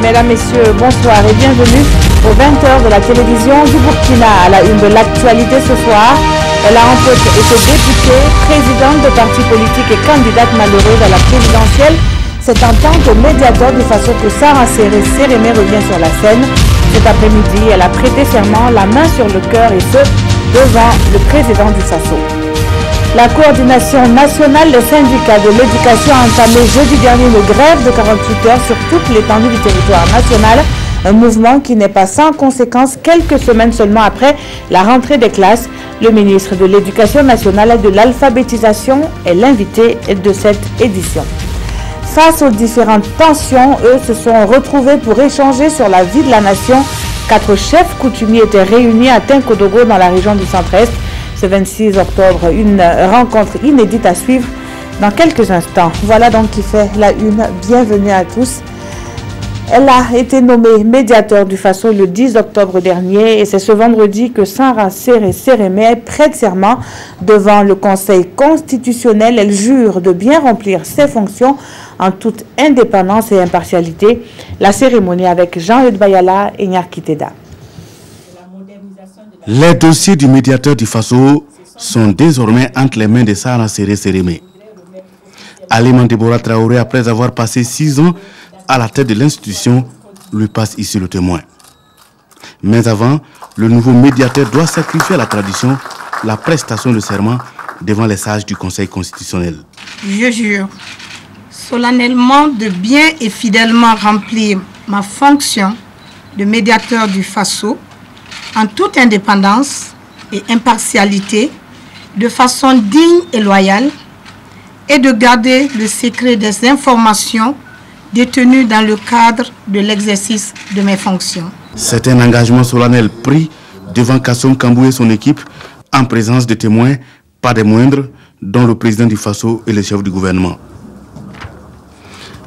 Mesdames, Messieurs, bonsoir et bienvenue aux 20h de la télévision du Burkina. À la une de l'actualité ce soir, elle a en fait été députée, présidente de parti politique et candidate malheureuse à la présidentielle. C'est en tant que médiateur du Faso que Sarah Sérémé revient sur la scène. Cet après-midi, elle a prêté serment, la main sur le cœur et ce, devant le président du Faso. La coordination nationale des syndicats de l'éducation a entamé jeudi dernier une grève de 48 heures sur toute l'étendue du territoire national. Un mouvement qui n'est pas sans conséquence quelques semaines seulement après la rentrée des classes. Le ministre de l'Éducation nationale et de l'alphabétisation est l'invité de cette édition. Face aux différentes tensions, eux se sont retrouvés pour échanger sur la vie de la nation. 4 chefs coutumiers étaient réunis à Tinkodogo dans la région du centre-est. Ce 26 octobre, une rencontre inédite à suivre dans quelques instants. Voilà donc qui fait la une. Bienvenue à tous. Elle a été nommée médiateur du Faso le 10 octobre dernier et c'est ce vendredi que Sarah Sérémé prête serment devant le Conseil constitutionnel. Elle jure de bien remplir ses fonctions en toute indépendance et impartialité. La cérémonie avec Jean-Eudes Bayala et Nyarkiteda. Les dossiers du médiateur du Faso sont désormais entre les mains de Sarah Sérémé. Aliman Deborah Traoré, après avoir passé 6 ans à la tête de l'institution, lui passe ici le témoin. Mais avant, le nouveau médiateur doit sacrifier à la tradition la prestation de serment devant les sages du Conseil constitutionnel. Je jure solennellement de bien et fidèlement remplir ma fonction de médiateur du Faso en toute indépendance et impartialité, de façon digne et loyale, et de garder le secret des informations détenues dans le cadre de l'exercice de mes fonctions. C'est un engagement solennel pris devant Kassoum Kambou et son équipe, en présence de témoins, pas des moindres, dont le président du Faso et le chef du gouvernement.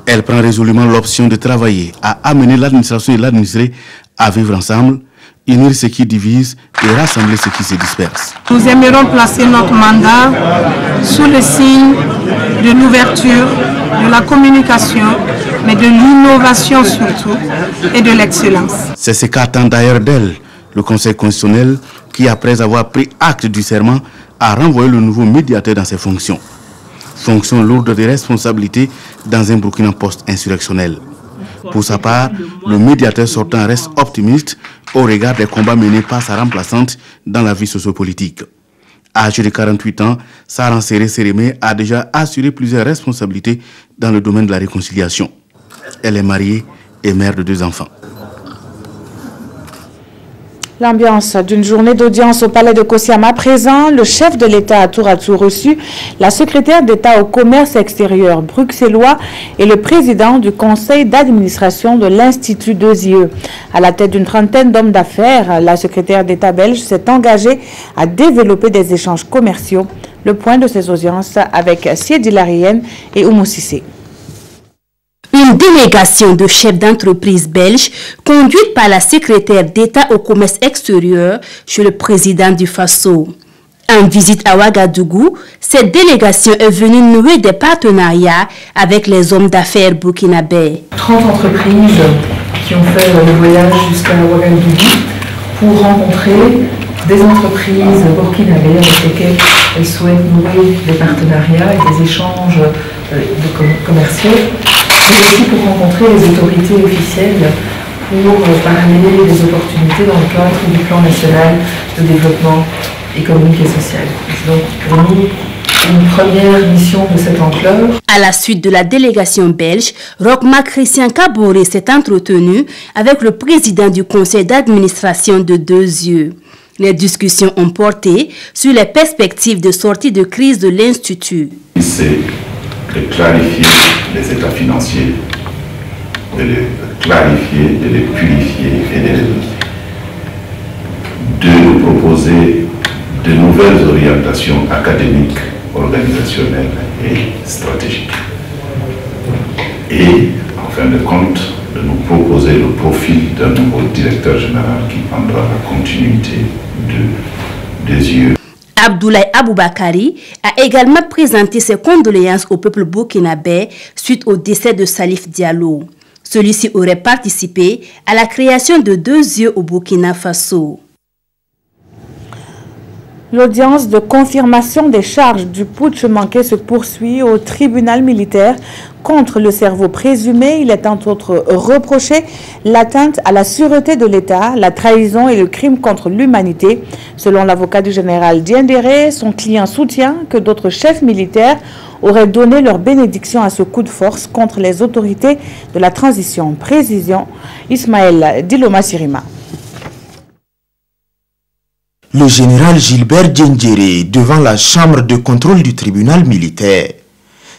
Elle prend résolument l'option de travailler à amener l'administration et l'administré à vivre ensemble, unir ce qui divise et rassembler ce qui se disperse. Nous aimerons placer notre mandat sous le signe de l'ouverture, de la communication, mais de l'innovation surtout et de l'excellence. C'est ce qu'attend d'ailleurs d'elle le Conseil constitutionnel qui, après avoir pris acte du serment, a renvoyé le nouveau médiateur dans ses fonctions. Fonction lourde de responsabilité dans un Burkina post-insurrectionnel. Pour sa part, le médiateur sortant reste optimiste au regard des combats menés par sa remplaçante dans la vie sociopolitique. Âgée de 48 ans, Sarah Sérémé a déjà assuré plusieurs responsabilités dans le domaine de la réconciliation. Elle est mariée et mère de 2 enfants. L'ambiance d'une journée d'audience au palais de Kosiama. Présent, le chef de l'État a tour à tour reçu la secrétaire d'État au commerce extérieur bruxellois et le président du conseil d'administration de l'Institut 2IE. À la tête d'une trentaine d'hommes d'affaires, la secrétaire d'État belge s'est engagée à développer des échanges commerciaux. Le point de ces audiences avec Siedi Larienne et Oumou Sissé. Une délégation de chefs d'entreprise belges conduite par la secrétaire d'État au commerce extérieur chez le président du Faso. En visite à Ouagadougou, cette délégation est venue nouer des partenariats avec les hommes d'affaires burkinabés. 30 entreprises qui ont fait le voyage jusqu'à Ouagadougou pour rencontrer des entreprises burkinabées avec lesquelles elles souhaitent nouer des partenariats et des échanges commerciaux. Mais aussi pour rencontrer les autorités officielles pour parler des opportunités dans le cadre du plan national de développement économique et social. C'est donc pour nous une première mission de cette ampleur. À la suite de la délégation belge, Rochma Christian Kaboré s'est entretenu avec le président du conseil d'administration de 2IE. Les discussions ont porté sur les perspectives de sortie de crise de l'Institut. C'est de clarifier les états financiers, de les clarifier, de les purifier et de proposer de nouvelles orientations académiques, organisationnelles et stratégiques. Et, en fin de compte, de nous proposer le profil d'un nouveau directeur général qui prendra la continuité de 2IE. Abdoulaye Aboubakari a également présenté ses condoléances au peuple burkinabé suite au décès de Salif Diallo. Celui-ci aurait participé à la création de 2 yeux au Burkina Faso. L'audience de confirmation des charges du putsch manqué se poursuit au tribunal militaire contre le cerveau présumé. Il est entre autres reproché l'atteinte à la sûreté de l'État, la trahison et le crime contre l'humanité. Selon l'avocat du général Diendéré, son client soutient que d'autres chefs militaires auraient donné leur bénédiction à ce coup de force contre les autorités de la transition. Précision, Ismaël Diloma Sirima. Le général Gilbert Diendéré devant la chambre de contrôle du tribunal militaire.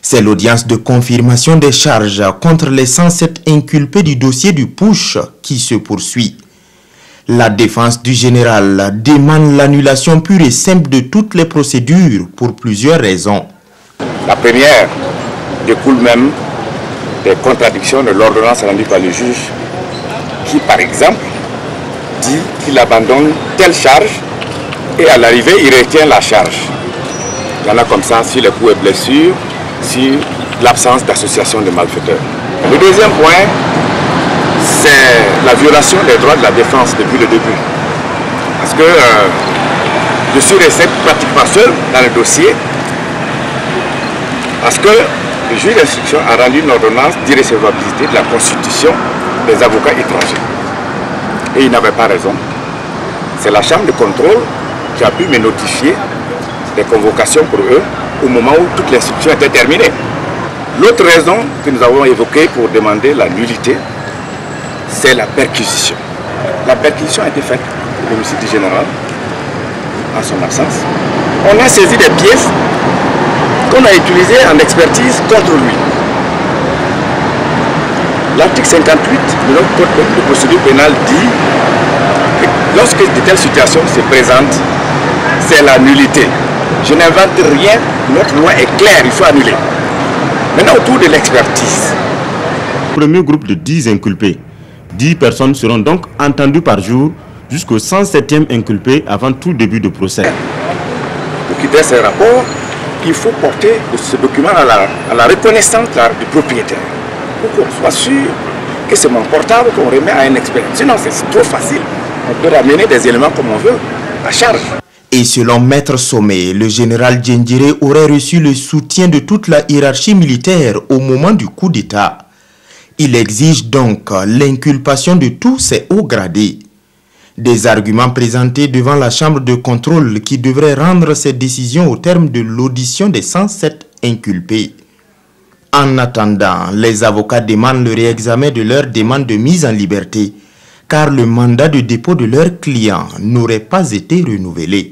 C'est l'audience de confirmation des charges contre les 107 inculpés du dossier du putsch qui se poursuit. La défense du général demande l'annulation pure et simple de toutes les procédures pour plusieurs raisons. La première découle même des contradictions de l'ordonnance rendue par le juge qui, par exemple, dit qu'il abandonne telle charge et à l'arrivée, il retient la charge. Il y en a comme ça sur les coups et blessures, sur l'absence d'association de malfaiteurs. Le deuxième point, c'est la violation des droits de la défense depuis le début. Parce que je suis resté pratiquement seul dans le dossier, parce que le juge d'instruction a rendu une ordonnance d'irrécevabilité de la constitution des avocats étrangers. Et il n'avait pas raison. C'est la chambre de contrôle qui a pu me notifier des convocations pour eux au moment où toute l'instruction était terminée. L'autre raison que nous avons évoquée pour demander la nullité, c'est la perquisition. La perquisition a été faite au domicile du général en son absence. On a saisi des pièces qu'on a utilisées en expertise contre lui. L'article 58 de notre code de procédure pénale dit que lorsque de telles situations se présentent, c'est la nullité. Je n'invente rien, notre loi est claire, il faut annuler. Maintenant, autour de l'expertise. Premier groupe de 10 inculpés. 10 personnes seront donc entendues par jour jusqu'au 107e inculpé avant tout début de procès. Pour quitter ce rapport, il faut porter ce document à la reconnaissance du propriétaire. Pour qu'on soit sûr que c'est mon portable qu'on remet à un expert. Sinon, c'est trop facile. On peut ramener des éléments comme on veut, à charge. Et selon Maître Sommet, le général Diendéré aurait reçu le soutien de toute la hiérarchie militaire au moment du coup d'État. Il exige donc l'inculpation de tous ces hauts gradés. Des arguments présentés devant la chambre de contrôle qui devrait rendre ses décisions au terme de l'audition des 107 inculpés. En attendant, les avocats demandent le réexamen de leur demande de mise en liberté, car le mandat de dépôt de leur client n'aurait pas été renouvelé.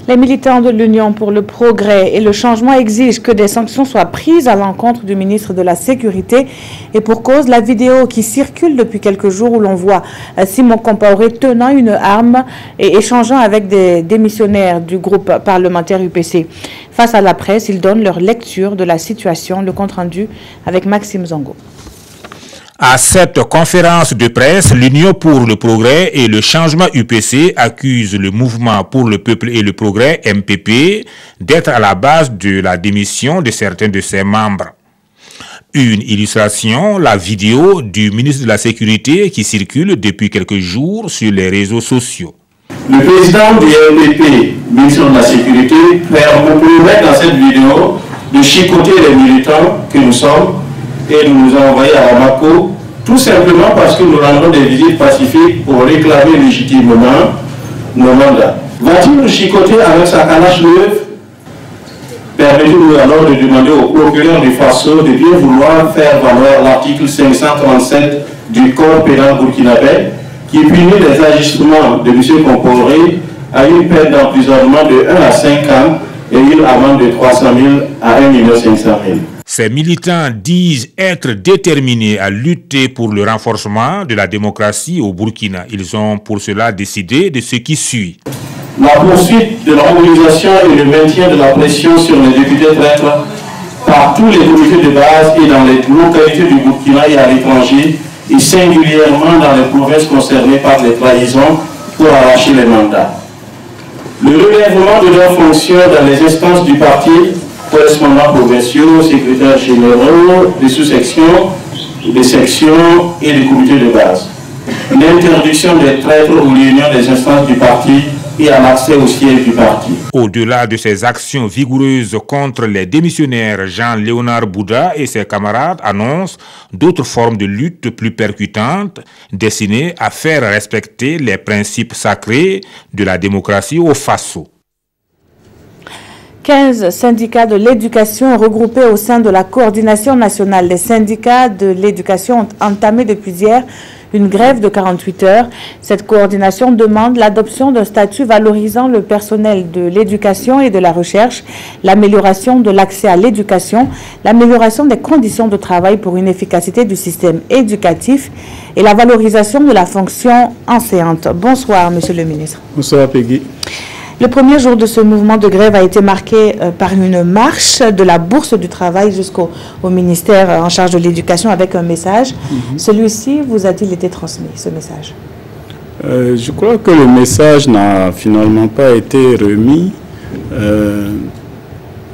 Les militants de l'Union pour le progrès et le changement exigent que des sanctions soient prises à l'encontre du ministre de la Sécurité. Et pour cause, la vidéo qui circule depuis quelques jours où l'on voit Simon Compaoré tenant une arme et échangeant avec des démissionnaires du groupe parlementaire UPC. Face à la presse, ils donnent leur lecture de la situation, le compte-rendu avec Maxime Zongo. À cette conférence de presse, l'Union pour le progrès et le changement UPC accuse le mouvement pour le peuple et le progrès, MPP, d'être à la base de la démission de certains de ses membres. Une illustration, la vidéo du ministre de la Sécurité qui circule depuis quelques jours sur les réseaux sociaux. Le président du MPP, ministre de la Sécurité, permet dans cette vidéo de chicoter les militants que nous sommes et nous a envoyé à Bamako, tout simplement parce que nous rendons des visites pacifiques pour réclamer légitimement nos mandats. Va-t-il nous chicoter avec sa calache neuve? Permettez-nous alors de demander au procureur du Faso de bien vouloir faire valoir l'article 537 du Code pénal burkinabé qui punit les agissements de M. Compaoré à une peine d'emprisonnement de 1 à 5 ans et une amende de 300 000 à 1 500 000. Ces militants disent être déterminés à lutter pour le renforcement de la démocratie au Burkina. Ils ont pour cela décidé de ce qui suit. La poursuite de la mobilisation et le maintien de la pression sur les députés traîtres par tous les comités de base et dans les localités du Burkina et à l'étranger, et singulièrement dans les provinces concernées par les trahisons pour arracher les mandats. Le relèvement de leurs fonctions dans les instances du parti correspondants provinciaux, secrétaires généraux, des sous-sections, des sections et des comités de base. L'interdiction des traîtres aux réunions des instances du parti et à l'accès au siège du parti. Au-delà de ces actions vigoureuses contre les démissionnaires, Jean-Léonard Bouddha et ses camarades annoncent d'autres formes de lutte plus percutantes destinées à faire respecter les principes sacrés de la démocratie au Faso. 15 syndicats de l'éducation regroupés au sein de la coordination nationale des syndicats de l'éducation ont entamé depuis hier une grève de 48 heures. Cette coordination demande l'adoption d'un statut valorisant le personnel de l'éducation et de la recherche, l'amélioration de l'accès à l'éducation, l'amélioration des conditions de travail pour une efficacité du système éducatif et la valorisation de la fonction enseignante. Bonsoir, Monsieur le ministre. Bonsoir, Peggy. Le premier jour de ce mouvement de grève a été marqué par une marche de la Bourse du Travail jusqu'au ministère en charge de l'éducation avec un message. Celui-ci vous a-t-il été transmis, ce message? Je crois que le message n'a finalement pas été remis.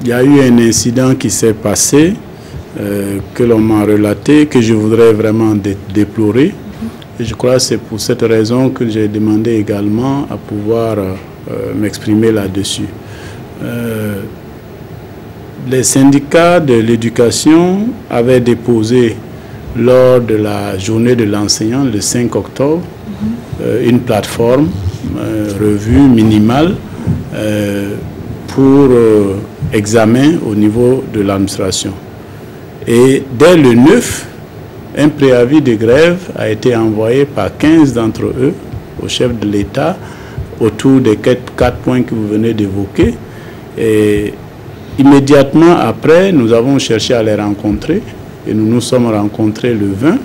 Il y a eu un incident qui s'est passé, que l'on m'a relaté, que je voudrais vraiment déplorer. Et je crois que c'est pour cette raison que j'ai demandé également à pouvoir m'exprimer là-dessus. Les syndicats de l'éducation avaient déposé lors de la journée de l'enseignant, le 5 octobre, une plateforme revue minimale pour examen au niveau de l'administration. Et dès le 9, un préavis de grève a été envoyé par 15 d'entre eux au chef de l'État autour des 4 points que vous venez d'évoquer. Et immédiatement après, nous avons cherché à les rencontrer et nous nous sommes rencontrés le 20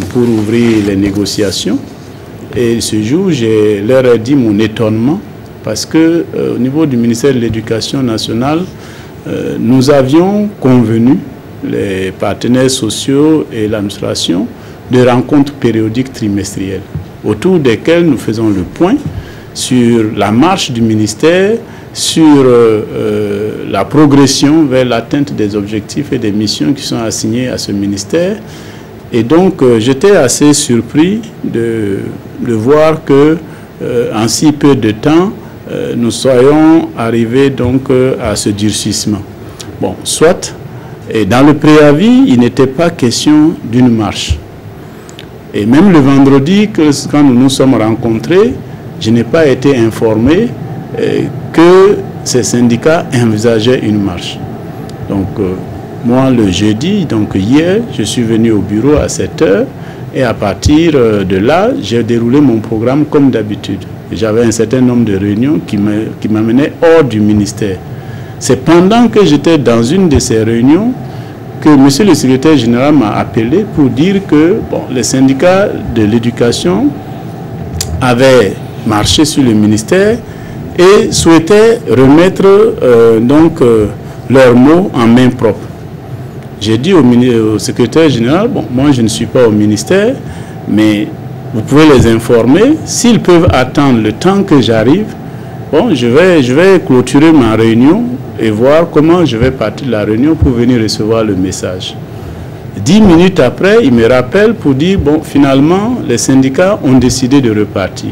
pour ouvrir les négociations. Et ce jour, je leur ai dit mon étonnement parce que au niveau du ministère de l'Éducation nationale, nous avions convenu, les partenaires sociaux et l'administration, de rencontres périodiques trimestrielles autour desquelles nous faisons le point sur la marche du ministère, sur la progression vers l'atteinte des objectifs et des missions qui sont assignés à ce ministère. Et donc, j'étais assez surpris de voir que en si peu de temps, nous soyons arrivés donc à ce durcissement. Bon, soit, et dans le préavis, il n'était pas question d'une marche. Et même le vendredi, quand nous nous sommes rencontrés, je n'ai pas été informé que ces syndicats envisageaient une marche. Donc, moi, le jeudi, donc hier, je suis venu au bureau à 7 h et à partir de là, j'ai déroulé mon programme comme d'habitude. J'avais un certain nombre de réunions qui m'amenaient hors du ministère. C'est pendant que j'étais dans une de ces réunions que M. le secrétaire général m'a appelé pour dire que les syndicats de l'éducation avaient marché sur le ministère et souhaitaient remettre leurs mots en main propre. J'ai dit au secrétaire général, moi je ne suis pas au ministère, mais vous pouvez les informer. S'ils peuvent attendre le temps que j'arrive, je vais clôturer ma réunion et voir comment je vais partir de la réunion pour venir recevoir le message. 10 minutes après, il me rappelle pour dire, finalement, les syndicats ont décidé de repartir.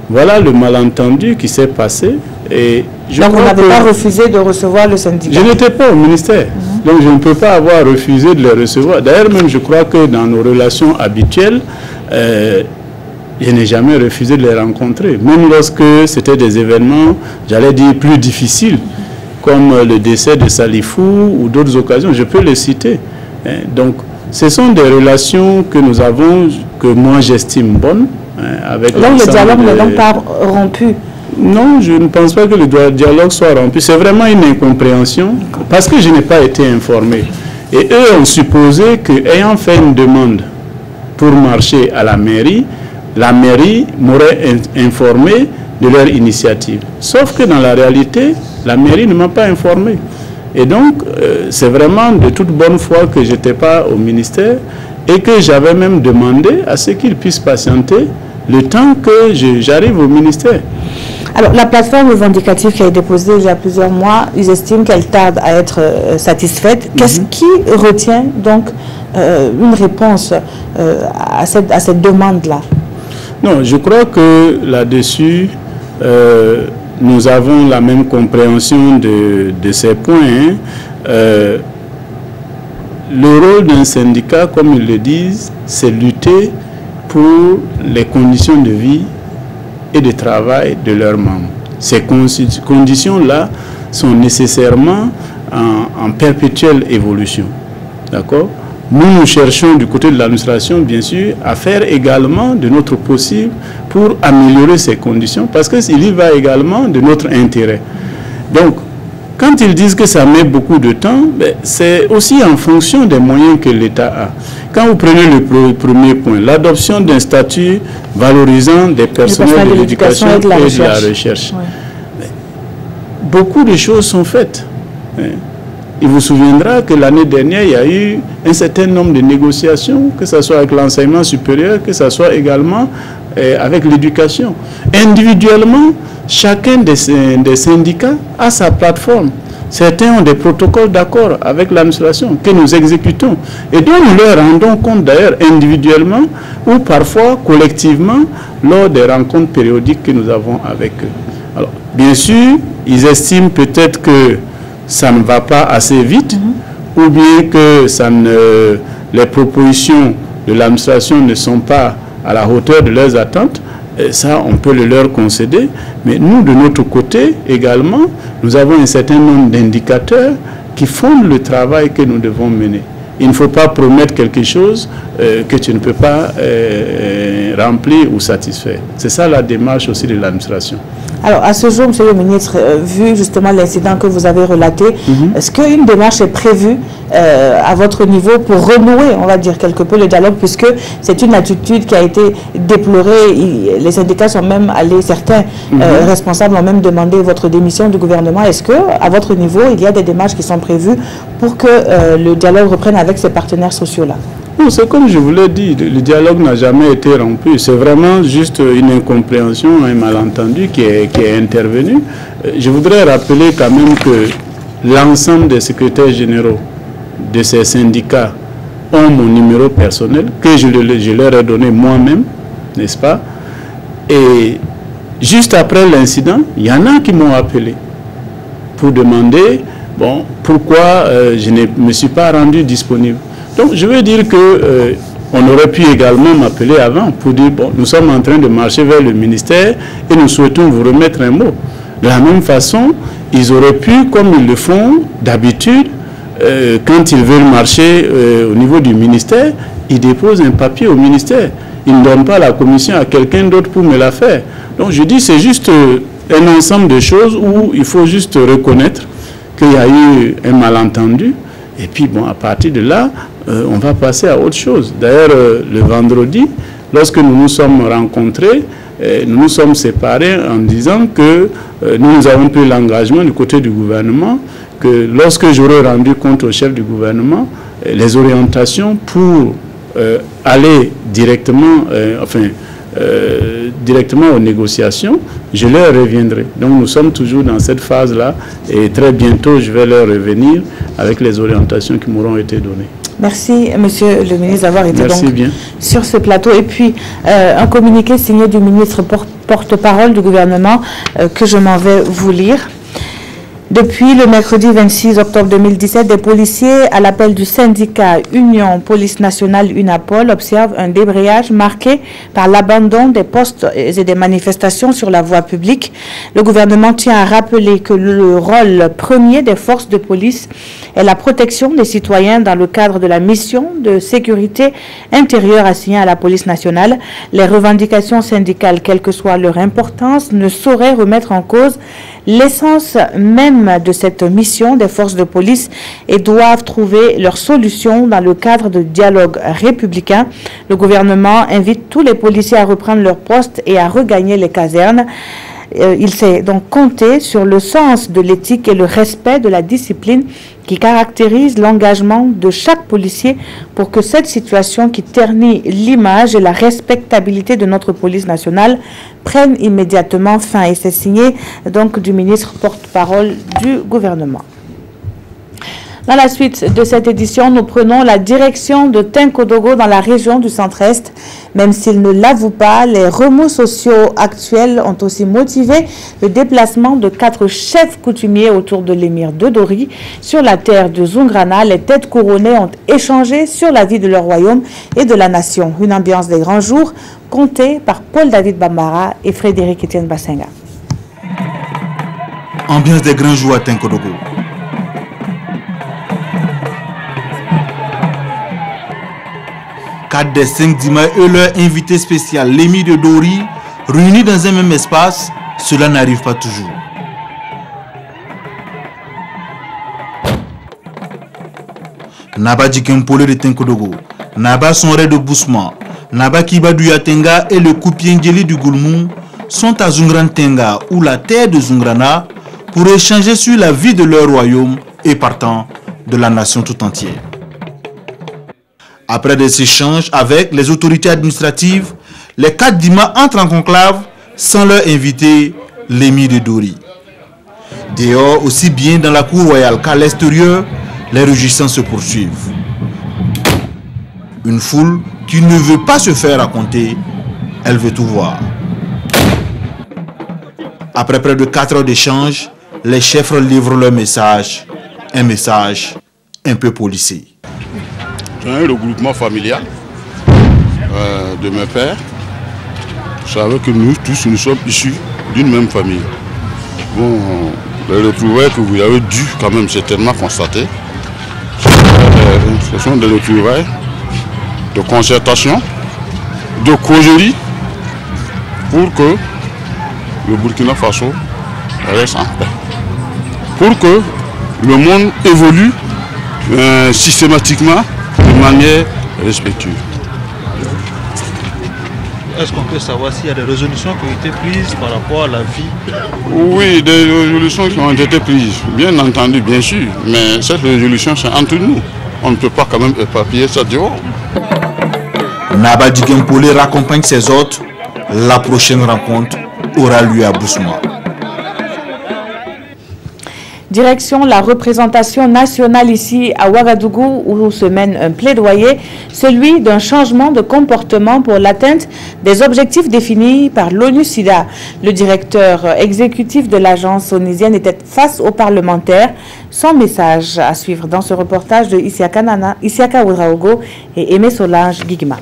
Voilà le malentendu qui s'est passé. Et donc vous n'avez pas refusé de recevoir le syndicat? Je n'étais pas au ministère, donc je ne peux pas avoir refusé de les recevoir. D'ailleurs, même je crois que dans nos relations habituelles, je n'ai jamais refusé de les rencontrer. Même lorsque c'était des événements, j'allais dire, plus difficiles, comme le décès de Salifou ou d'autres occasions, je peux les citer. Donc, ce sont des relations que nous avons, que moi j'estime bonnes. Avec donc le dialogue n'est donc pas rompu? Non, je ne pense pas que le dialogue soit rompu. C'est vraiment une incompréhension parce que je n'ai pas été informé. Et eux ont supposé qu'ayant fait une demande pour marcher à la mairie m'aurait informé de leur initiative. Sauf que dans la réalité, la mairie ne m'a pas informé. Et donc, c'est vraiment de toute bonne foi que je n'étais pas au ministère et que j'avais même demandé à ce qu'ils puissent patienter le temps que j'arrive au ministère. Alors, la plateforme revendicative qui a été déposée il y a plusieurs mois, ils estiment qu'elle tarde à être satisfaite. Qu'est-ce qui retient donc une réponse à cette demande-là? Non, je crois que là-dessus, nous avons la même compréhension de ces points. Le rôle d'un syndicat, comme ils le disent, c'est lutter pour les conditions de vie et de travail de leurs membres. Ces conditions-là sont nécessairement en perpétuelle évolution. D'accord? Nous cherchons du côté de l'administration, bien sûr, à faire également de notre possible pour améliorer ces conditions, parce qu'il y va également de notre intérêt. Donc, quand ils disent que ça met beaucoup de temps, c'est aussi en fonction des moyens que l'État a. Quand vous prenez le premier point, l'adoption d'un statut valorisant des personnels de l'éducation et de la recherche. Ouais. Beaucoup de choses sont faites. Il vous souviendra que l'année dernière, il y a eu un certain nombre de négociations, que ce soit avec l'enseignement supérieur, que ce soit également avec l'éducation. Individuellement, chacun des syndicats a sa plateforme. Certains ont des protocoles d'accord avec l'administration que nous exécutons et dont nous leur rendons compte d'ailleurs individuellement ou parfois collectivement lors des rencontres périodiques que nous avons avec eux. Alors, bien sûr, ils estiment peut-être que ça ne va pas assez vite ou bien que les propositions de l'administration ne sont pas à la hauteur de leurs attentes. Et ça, on peut le leur concéder. Mais nous, de notre côté, également, nous avons un certain nombre d'indicateurs qui fondent le travail que nous devons mener. Il ne faut pas promettre quelque chose que tu ne peux pas remplir ou satisfaire. C'est ça la démarche aussi de l'administration. Alors, à ce jour, Monsieur le ministre, vu justement l'incident que vous avez relaté, est-ce qu'une démarche est prévue à votre niveau pour renouer, on va dire, quelque peu le dialogue, puisque c'est une attitude qui a été déplorée. Les syndicats sont même allés, certains responsables ont même demandé votre démission du gouvernement. Est-ce qu'à votre niveau, il y a des démarches qui sont prévues pour que le dialogue reprenne avec ces partenaires sociaux-là? C'est comme je vous l'ai dit, le dialogue n'a jamais été rompu. C'est vraiment juste une incompréhension, un malentendu qui est intervenu. Je voudrais rappeler quand même que l'ensemble des secrétaires généraux de ces syndicats ont mon numéro personnel, que je leur ai donné moi-même, n'est-ce pas? Et juste après l'incident, il y en a qui m'ont appelé pour demander pourquoi je ne me suis pas rendu disponible. Donc, je veux dire que on aurait pu également m'appeler avant pour dire, nous sommes en train de marcher vers le ministère et nous souhaitons vous remettre un mot. De la même façon, ils auraient pu, comme ils le font d'habitude, quand ils veulent marcher au niveau du ministère, ils déposent un papier au ministère. Ils ne donnent pas la commission à quelqu'un d'autre pour me la faire. Donc, je dis, c'est juste un ensemble de choses où il faut juste reconnaître qu'il y a eu un malentendu. Et puis, à partir de là, on va passer à autre chose. D'ailleurs, le vendredi, lorsque nous nous sommes rencontrés, nous nous sommes séparés en disant que nous avons pris l'engagement du côté du gouvernement que lorsque j'aurai rendu compte au chef du gouvernement, les orientations pour aller directement, directement aux négociations, je leur reviendrai. Donc nous sommes toujours dans cette phase-là et très bientôt je vais leur revenir avec les orientations qui m'auront été données. Merci, Monsieur le ministre, d'avoir été sur ce plateau. Et puis, un communiqué signé du ministre porte-parole du gouvernement que je m'en vais vous lire. Depuis le mercredi 26 octobre 2017, des policiers, à l'appel du syndicat Union Police Nationale UNAPOL, observent un débrayage marqué par l'abandon des postes et des manifestations sur la voie publique. Le gouvernement tient à rappeler que le rôle premier des forces de police est la protection des citoyens dans le cadre de la mission de sécurité intérieure assignée à la police nationale. Les revendications syndicales, quelle que soit leur importance, ne sauraient remettre en cause l'essence même de cette mission des forces de police et doivent trouver leur solution dans le cadre de dialogue républicain. Le gouvernement invite tous les policiers à reprendre leur poste et à regagner les casernes. Il s'est donc compté sur le sens de l'éthique et le respect de la discipline qui caractérise l'engagement de chaque policier pour que cette situation qui ternit l'image et la respectabilité de notre police nationale prenne immédiatement fin. Et c'est signé donc du ministre porte-parole du gouvernement. Dans la suite de cette édition, nous prenons la direction de Tenkodogo dans la région du centre-est. Même s'ils ne l'avouent pas, les remous sociaux actuels ont aussi motivé le déplacement de 4 chefs coutumiers autour de l'émir de Dori. Sur la terre de Zungrana, les têtes couronnées ont échangé sur la vie de leur royaume et de la nation. Une ambiance des grands jours comptée par Paul-David Bambara et Frédéric Etienne Bassenga. Ambiance des grands jours à Tenkodogo. Quatre des 5 Dima et leur invité spécial, l'émir de Dori, réunis dans un même espace, cela n'arrive pas toujours. Naba Djikempole de Tenkodogo, Naba Sonre de Bousma, Naba Kiba du Yatenga et le Koupiengeli du Goulmou sont à Zungrantenga ou la terre de Zungrana pour échanger sur la vie de leur royaume et partant de la nation tout entière. Après des échanges avec les autorités administratives, les 4 Dima entrent en conclave sans leur inviter l'émir de Dori. Dehors, aussi bien dans la cour royale qu'à l'extérieur, les réjouissances se poursuivent. Une foule qui ne veut pas se faire raconter, elle veut tout voir. Après près de 4 heures d'échange, les chefs livrent leur message, un message un peu policé. J'ai un regroupement familial de mes pères. Vous savez que nous tous, nous sommes issus d'une même famille. Bon, les retrouvailles que vous avez dû quand même certainement constater, ce sont des retrouvailles de concertation, de causerie, pour que le Burkina Faso reste en paix. Pour que le monde évolue systématiquement de manière respectueuse. Est-ce qu'on peut savoir s'il y a des résolutions qui ont été prises par rapport à la vie? Oui, des résolutions qui ont été prises, bien entendu, bien sûr. Mais cette résolution, c'est entre nous. On ne peut pas quand même éparpiller ça dehors. Naba Djikempole raccompagne ses hôtes. La prochaine rencontre aura lieu à Bousma. Direction la représentation nationale ici à Ouagadougou où se mène un plaidoyer, celui d'un changement de comportement pour l'atteinte des objectifs définis par l'ONU-SIDA. Le directeur exécutif de l'agence onusienne était face aux parlementaires. Son message à suivre dans ce reportage de Isiaka Ouedraogo et Aimé Solange Guigma.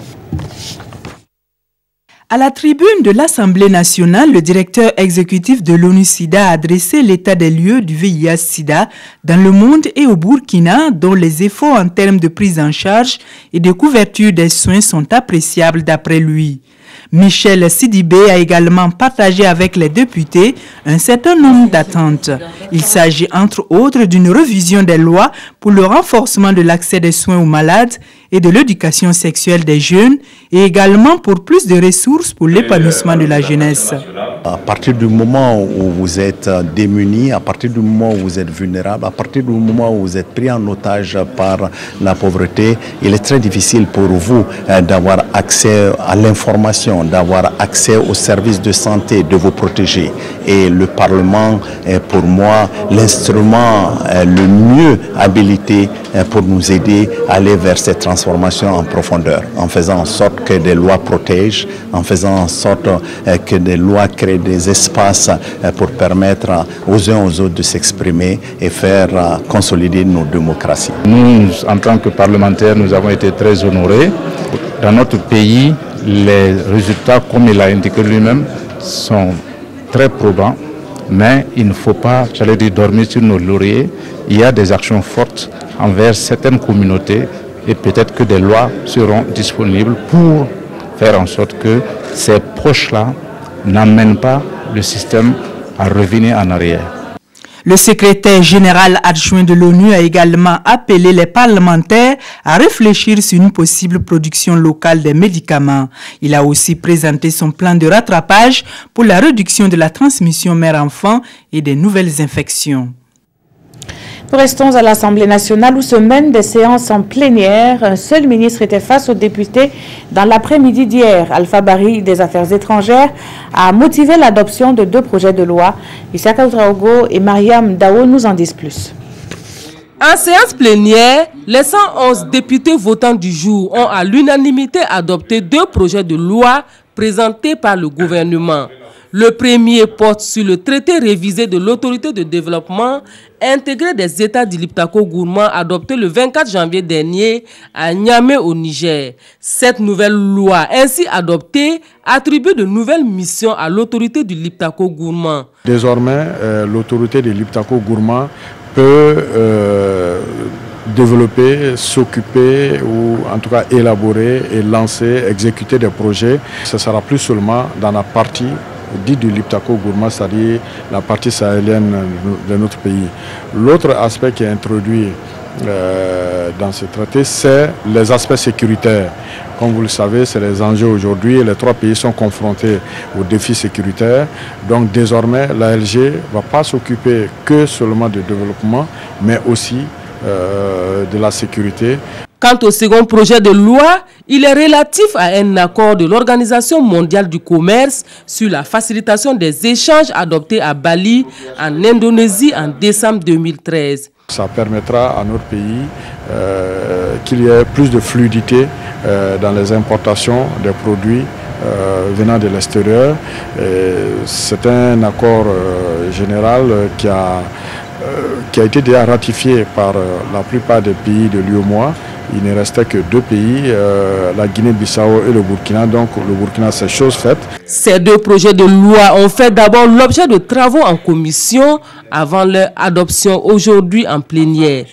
À la tribune de l'Assemblée nationale, le directeur exécutif de l'ONU-SIDA a adressé l'état des lieux du VIH-SIDA dans le monde et au Burkina, dont les efforts en termes de prise en charge et de couverture des soins sont appréciables d'après lui. Michel Sidibé a également partagé avec les députés un certain nombre d'attentes. Il s'agit entre autres d'une révision des lois pour le renforcement de l'accès des soins aux malades et de l'éducation sexuelle des jeunes et également pour plus de ressources pour l'épanouissement de la jeunesse. À partir du moment où vous êtes démunis, à partir du moment où vous êtes vulnérable, à partir du moment où vous êtes pris en otage par la pauvreté, il est très difficile pour vous d'avoir accès à l'information, d'avoir accès aux services de santé, de vous protéger. Et le Parlement est pour moi l'instrument le mieux habilité pour nous aider à aller vers cette transformation en profondeur, en faisant en sorte que des lois protègent, en faisant en sorte que des lois créent des espaces pour permettre aux uns aux autres de s'exprimer et faire consolider nos démocraties. Nous, en tant que parlementaires, nous avons été très honorés. Dans notre pays, les résultats, comme il l'a indiqué lui-même, sont très probants, mais il ne faut pas, j'allais dire, dormir sur nos lauriers. Il y a des actions fortes envers certaines communautés et peut-être que des lois seront disponibles pour faire en sorte que ces proches-là n'amènent pas le système à revenir en arrière. Le secrétaire général adjoint de l'ONU a également appelé les parlementaires à réfléchir sur une possible production locale des médicaments. Il a aussi présenté son plan de rattrapage pour la réduction de la transmission mère-enfant et des nouvelles infections. Restons à l'Assemblée nationale où se mènent des séances en plénière. Un seul ministre était face aux députés dans l'après-midi d'hier. Alpha Barry des Affaires étrangères a motivé l'adoption de 2 projets de loi. Issaka Outraogo et Mariam Dao nous en disent plus. En séance plénière, les 111 députés votants du jour ont à l'unanimité adopté 2 projets de loi présentés par le gouvernement. Le premier porte sur le traité révisé de l'autorité de développement intégré des États du Liptako-Gourma adopté le 24 janvier dernier à Niamey au Niger. Cette nouvelle loi ainsi adoptée attribue de nouvelles missions à l'autorité du Liptako-Gourma. Désormais, l'autorité du Liptako-Gourma peut développer, s'occuper ou en tout cas élaborer et lancer, exécuter des projets. Ce sera plus seulement dans la partie dit du Liptako-Gourma, c'est-à-dire la partie sahélienne de notre pays. L'autre aspect qui est introduit dans ce traité, c'est les aspects sécuritaires. Comme vous le savez, c'est les enjeux aujourd'hui et les 3 pays sont confrontés aux défis sécuritaires. Donc désormais, l'ALG ne va pas s'occuper que seulement du développement, mais aussi de la sécurité. Quant au second projet de loi, il est relatif à un accord de l'Organisation mondiale du commerce sur la facilitation des échanges adopté à Bali, en Indonésie, en décembre 2013. Ça permettra à notre pays qu'il y ait plus de fluidité dans les importations des produits venant de l'extérieur. C'est un accord général qui a été déjà ratifié par la plupart des pays de l'UEMOA. Il ne restait que 2 pays, la Guinée-Bissau et le Burkina. Donc le Burkina, c'est chose faite. Ces 2 projets de loi ont fait d'abord l'objet de travaux en commission avant leur adoption aujourd'hui en plénière.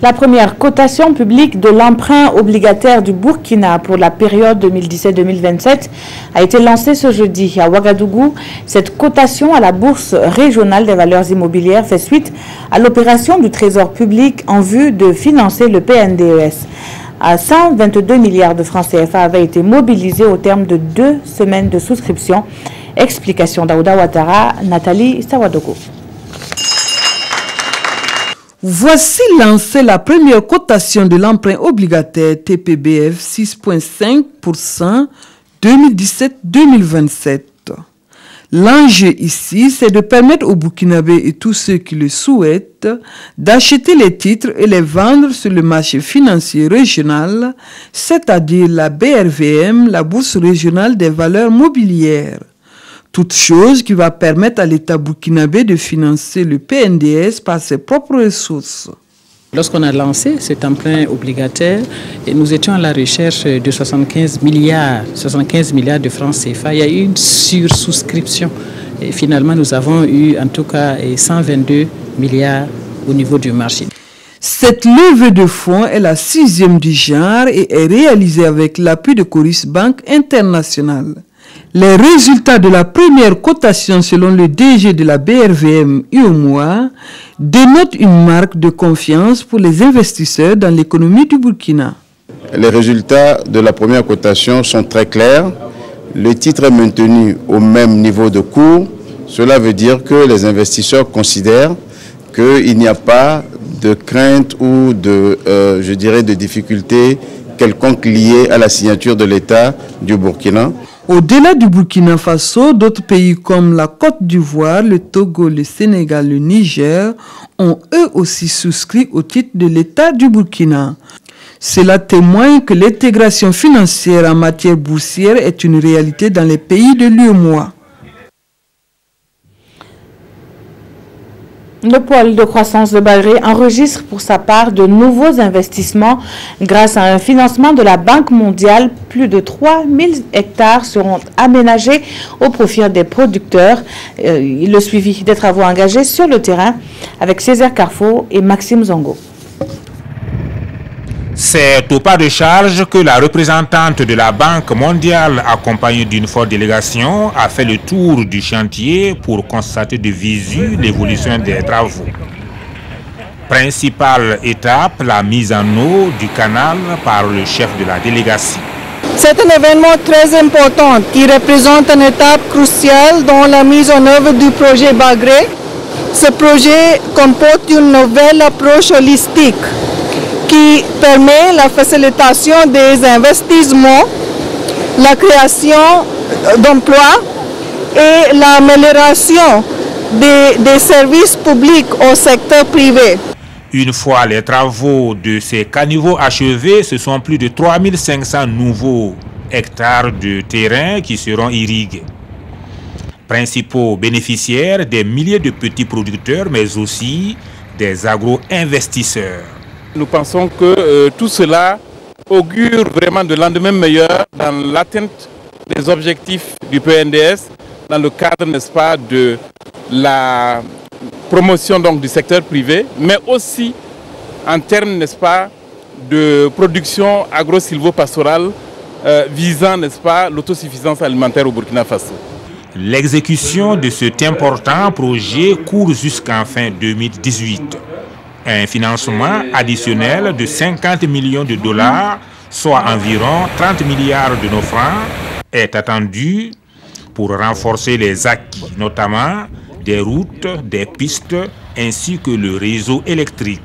La première cotation publique de l'emprunt obligataire du Burkina pour la période 2017-2027 a été lancée ce jeudi à Ouagadougou. Cette cotation à la Bourse régionale des valeurs immobilières fait suite à l'opération du Trésor public en vue de financer le PNDES. À 122 milliards de francs CFA avaient été mobilisés au terme de 2 semaines de souscription. Explication d'Aouda Ouattara, Nathalie Sawadogo. Voici lancée la première cotation de l'emprunt obligataire TPBF 6,5% 2017-2027. L'enjeu ici, c'est de permettre aux Burkinabés et tous ceux qui le souhaitent d'acheter les titres et les vendre sur le marché financier régional, c'est-à-dire la BRVM, la Bourse régionale des valeurs mobilières. Toute chose qui va permettre à l'État burkinabé de financer le PNDS par ses propres ressources. Lorsqu'on a lancé cet emprunt obligataire, nous étions à la recherche de 75 milliards de francs CFA. Il y a eu une sursouscription. Et finalement, nous avons eu en tout cas 122 milliards au niveau du marché. Cette levée de fonds est la 6e du genre et est réalisée avec l'appui de Coris Bank International. Les résultats de la première cotation selon le DG de la BRVM UEMOA dénotent une marque de confiance pour les investisseurs dans l'économie du Burkina. Les résultats de la première cotation sont très clairs. Le titre est maintenu au même niveau de cours. Cela veut dire que les investisseurs considèrent qu'il n'y a pas de crainte ou de difficultés quelconques liées à la signature de l'État du Burkina. Au-delà du Burkina Faso, d'autres pays comme la Côte d'Ivoire, le Togo, le Sénégal, le Niger ont eux aussi souscrit au titre de l'État du Burkina. Cela témoigne que l'intégration financière en matière boursière est une réalité dans les pays de l'UEMOA. Le pôle de croissance de Bagré enregistre pour sa part de nouveaux investissements grâce à un financement de la Banque mondiale. Plus de 3000 hectares seront aménagés au profit des producteurs. Le suivi des travaux engagés sur le terrain avec Césaire Carrefour et Maxime Zongo. C'est au pas de charge que la représentante de la Banque mondiale, accompagnée d'une forte délégation, a fait le tour du chantier pour constater de visu l'évolution des travaux. Principale étape, la mise en eau du canal par le chef de la délégation. C'est un événement très important qui représente une étape cruciale dans la mise en œuvre du projet Bagré. Ce projet comporte une nouvelle approche holistique qui permet la facilitation des investissements, la création d'emplois et l'amélioration des services publics au secteur privé. Une fois les travaux de ces caniveaux achevés, ce sont plus de 3500 nouveaux hectares de terrain qui seront irrigués. Principaux bénéficiaires, des milliers de petits producteurs, mais aussi des agro-investisseurs. Nous pensons que tout cela augure vraiment de lendemain meilleur dans l'atteinte des objectifs du PNDS, dans le cadre, n'est-ce pas, de la promotion donc du secteur privé, mais aussi en termes, n'est-ce pas, de production agro-silvopastorale visant, n'est-ce pas, l'autosuffisance alimentaire au Burkina Faso. L'exécution de cet important projet court jusqu'en fin 2018. Un financement additionnel de 50 millions de dollars, soit environ 30 milliards de nos francs, est attendu pour renforcer les acquis, notamment des routes, des pistes, ainsi que le réseau électrique.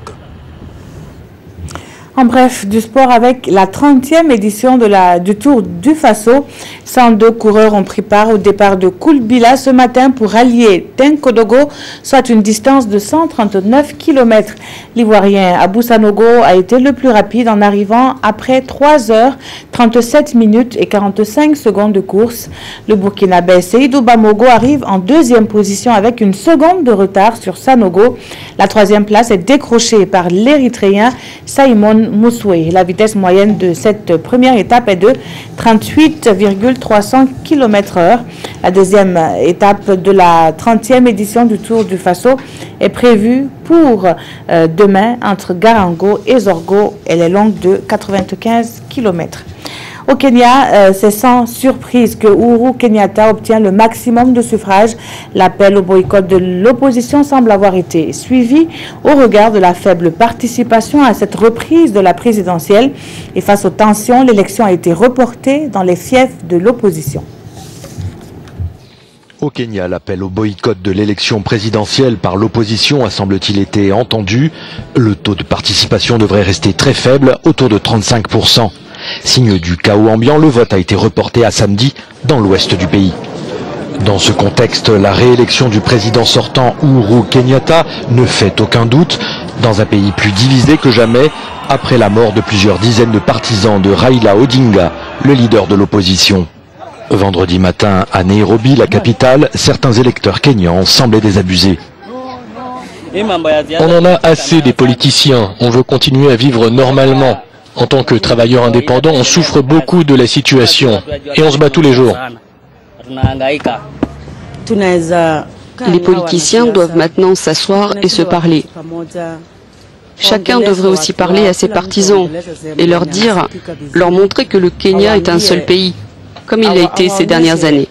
En bref, du sport avec la 30e édition du Tour du Faso. 102 coureurs ont pris part au départ de Koulbila ce matin pour rallier Tenkodogo, soit une distance de 139 km. L'Ivoirien Abou Sanogo a été le plus rapide en arrivant après 3 heures, 37 minutes et 45 secondes de course. Le Burkinabé Seydou Bamogo arrive en 2e position avec une seconde de retard sur Sanogo. La 3e place est décrochée par l'Érythréen Simon Moussoué. La vitesse moyenne de cette première étape est de 38,300 km/h. La 2e étape de la 30e édition du Tour du Faso est prévue pour demain entre Garango et Zorgo. Elle est longue de 95 km. Au Kenya, c'est sans surprise que Uhuru Kenyatta obtient le maximum de suffrages. L'appel au boycott de l'opposition semble avoir été suivi au regard de la faible participation à cette reprise de la présidentielle. Et face aux tensions, l'élection a été reportée dans les fiefs de l'opposition. Au Kenya, l'appel au boycott de l'élection présidentielle par l'opposition a semble-t-il été entendu. Le taux de participation devrait rester très faible, autour de 35%. Signe du chaos ambiant, le vote a été reporté à samedi dans l'ouest du pays. Dans ce contexte, la réélection du président sortant Uhuru Kenyatta ne fait aucun doute. Dans un pays plus divisé que jamais, après la mort de plusieurs dizaines de partisans de Raila Odinga, le leader de l'opposition. Vendredi matin, à Nairobi, la capitale, certains électeurs kenyans semblaient désabusés. On en a assez des politiciens, on veut continuer à vivre normalement. En tant que travailleur indépendant, on souffre beaucoup de la situation et on se bat tous les jours. Les politiciens doivent maintenant s'asseoir et se parler. Chacun devrait aussi parler à ses partisans et leur montrer que le Kenya est un seul pays, comme il l'a été ces dernières années.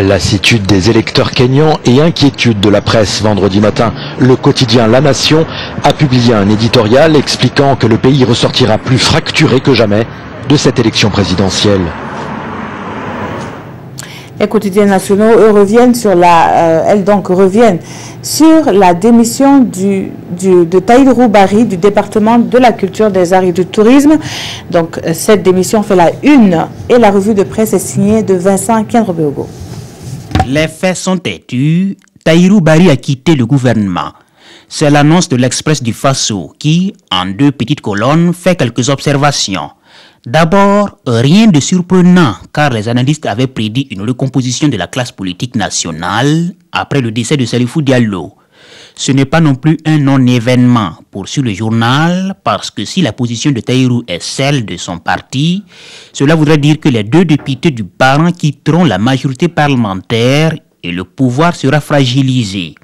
Lassitude des électeurs kenyans et inquiétude de la presse. Vendredi matin, le quotidien La Nation a publié un éditorial expliquant que le pays ressortira plus fracturé que jamais de cette élection présidentielle. Les quotidiens nationaux, eux, reviennent sur la démission de Tahirou Barry du département de la culture, des arts et du tourisme. Donc, cette démission fait la une et la revue de presse est signée de Vincent Kenrobeogo. Les faits sont têtus. Tahirou Barry a quitté le gouvernement. C'est l'annonce de l'Express du Faso qui, en 2 petites colonnes, fait quelques observations. D'abord, rien de surprenant car les analystes avaient prédit une recomposition de la classe politique nationale après le décès de Salifou Diallo. Ce n'est pas non plus un non-événement, poursuit le journal, parce que si la position de Tahirou est celle de son parti, cela voudrait dire que les 2 députés du parent quitteront la majorité parlementaire et le pouvoir sera fragilisé.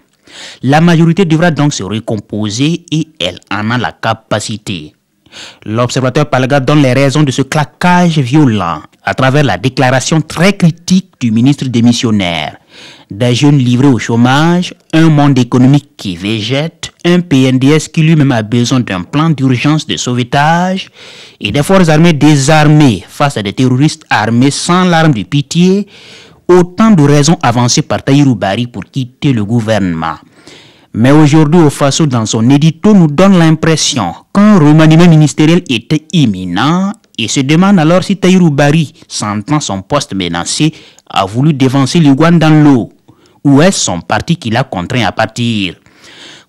La majorité devra donc se recomposer et elle en a la capacité. L'observateur Palga donne les raisons de ce claquage violent à travers la déclaration très critique du ministre démissionnaire. Des jeunes livrés au chômage, un monde économique qui végète, un PNDS qui lui-même a besoin d'un plan d'urgence de sauvetage et des forces armées désarmées face à des terroristes armés sans l'arme de pitié, autant de raisons avancées par Tahirou Barry pour quitter le gouvernement. Mais aujourd'hui, au Faso, dans son édito, nous donne l'impression qu'un remaniement ministériel était imminent et se demande alors si Tahirou Barry, sentant son poste menacé, a voulu dévancer l'iguane dans l'eau. Ou est-ce son parti qui l'a contraint à partir?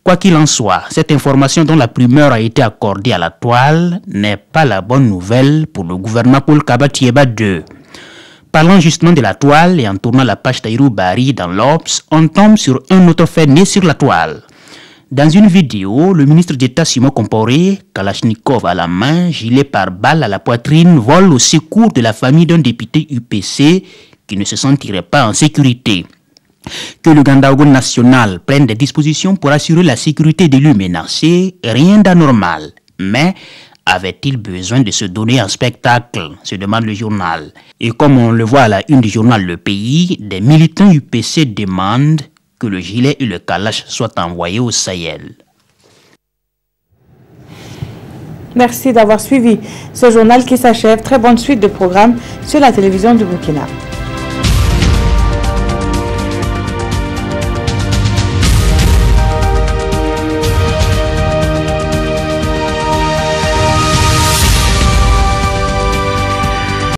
Quoi qu'il en soit, cette information dont la primeur a été accordée à la toile n'est pas la bonne nouvelle pour le gouvernement Paul Kaba Thieba II. Parlant justement de la toile et en tournant la page Tahirou Barry dans l'Obs, on tombe sur un autre fait né sur la toile. Dans une vidéo, le ministre d'État Simon Komporé, Kalachnikov à la main, gilet par balle à la poitrine, vole au secours de la famille d'un député UPC qui ne se sentirait pas en sécurité. Que le Gandaogo national prenne des dispositions pour assurer la sécurité d'élus menacés, rien d'anormal. Mais avait-il besoin de se donner un spectacle, se demande le journal. Et comme on le voit à la une du journal Le Pays, des militants UPC demandent que le gilet et le kalash soient envoyés au Sahel. Merci d'avoir suivi ce journal qui s'achève. Très bonne suite de programmes sur la télévision du Burkina.